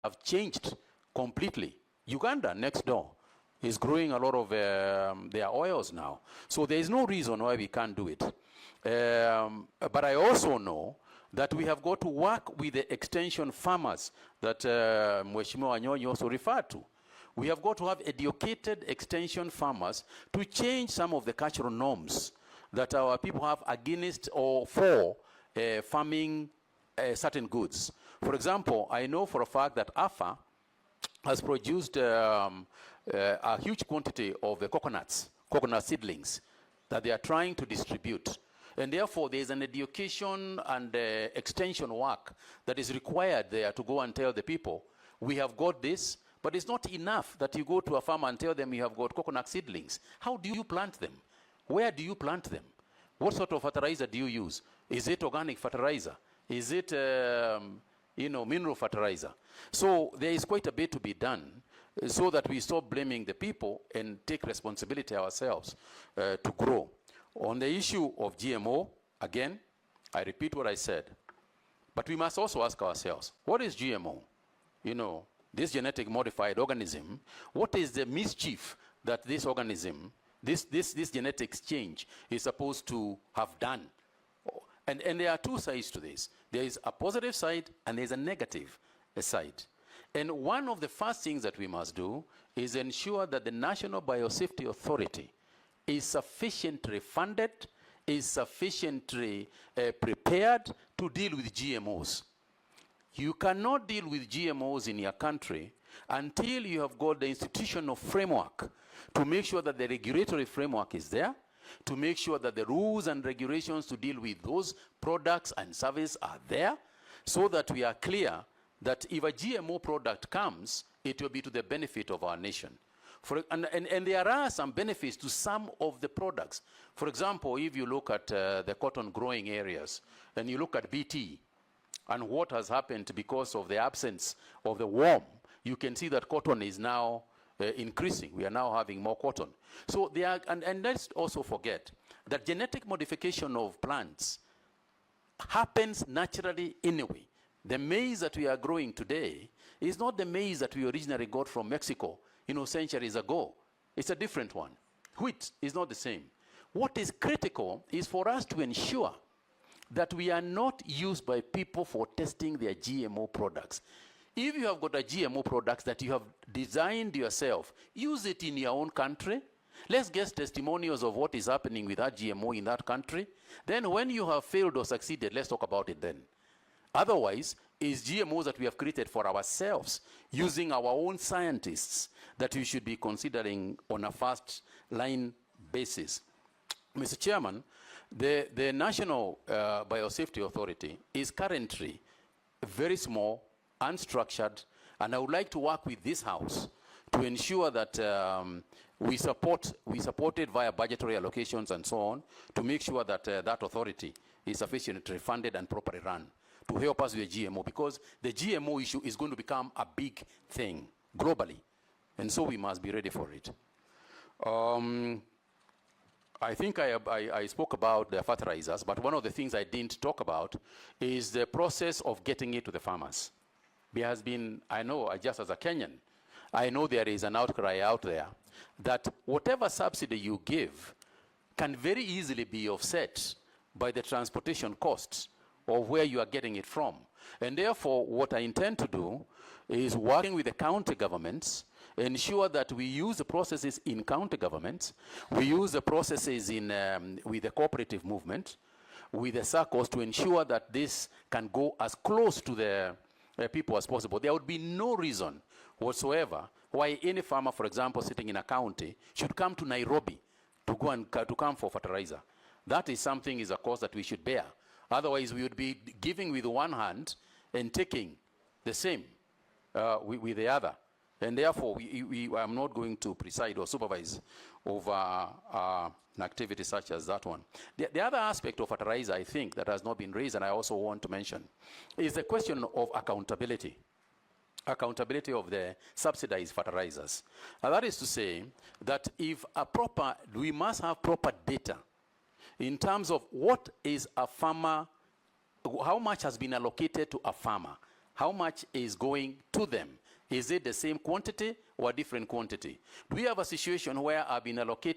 have changed completely. Uganda, next door, is growing a lot of their oils now. So there is no reason why we can't do it. But I also know that we have got to work with the extension farmers that Mheshimiwa Wanyonyi also referred to. We have got to have educated extension farmers to change some of the cultural norms that our people have against or for farming certain goods. For example, I know for a fact that AFA has produced a huge quantity of the coconut seedlings that they are trying to distribute. And therefore, there is an education and extension work that is required there to go and tell the people, we have got this, but it's not enough that you go to a farmer and tell them you have got coconut seedlings. How do you plant them? Where do you plant them? What sort of fertilizer do you use? Is it organic fertilizer? Is it, mineral fertilizer? So there is quite a bit to be done so that we stop blaming the people and take responsibility ourselves to grow. On the issue of GMO, again, I repeat what I said. But we must also ask ourselves, what is GMO? This genetic modified organism, what is the mischief that this organism, this genetics change is supposed to have done? And there are two sides to this. There is a positive side and there is a negative side. And one of the first things that we must do is ensure that the National Biosafety Authority is sufficiently funded, is sufficiently prepared to deal with GMOs. You cannot deal with GMOs in your country until you have got the institutional framework to make sure that the regulatory framework is there, to make sure that the rules and regulations to deal with those products and services are there, so that we are clear that if a GMO product comes, it will be to the benefit of our nation. And there are some benefits to some of the products. For example, if you look at the cotton growing areas, and you look at BT, and what has happened because of the absence of the worm, you can see that cotton is now increasing. We are now having more cotton. So there are, and let's also forget that genetic modification of plants happens naturally anyway. The maize that we are growing today is not the maize that we originally got from Mexico, centuries ago. It's a different one. Wheat is not the same. What is critical is for us to ensure that we are not used by people for testing their GMO products. If you have got a GMO product that you have designed yourself, use it in your own country. Let's get testimonials of what is happening with that GMO in that country. Then when you have failed or succeeded, let's talk about it then. Otherwise, it's GMOs that we have created for ourselves, using our own scientists, that we should be considering on a first line basis. Mr. Chairman, the National Biosafety Authority is currently very small, unstructured, and I would like to work with this House to ensure that we support it via budgetary allocations and so on, to make sure that that authority is sufficiently funded and properly run to help us with the GMO, because the GMO issue is going to become a big thing globally, and so we must be ready for it. I think I spoke about the fertilizers, but one of the things I didn't talk about is the process of getting it to the farmers. There has been, I know, just as a Kenyan, I know there is an outcry out there that whatever subsidy you give can very easily be offset by the transportation costs of where you are getting it from. And therefore, what I intend to do is working with the county governments, ensure that we use the processes in county governments, we use the processes in with the cooperative movement, with the circles, to ensure that this can go as close to the people as possible. There would be no reason whatsoever why any farmer, for example, sitting in a county, should come to Nairobi to go and to come for fertilizer. That is something, is a cost that we should bear. Otherwise, we would be giving with one hand and taking the same with the other. And therefore, I'm not going to preside or supervise over an activity such as that one. The other aspect of fertilizer, I think, that has not been raised, and I also want to mention, is the question of accountability. Accountability of the subsidized fertilizers. And that is to say that we must have proper data in terms of what is a farmer, how much has been allocated to a farmer, how much is going to them? Is it the same quantity or different quantity? Do we have a situation where I've been allocated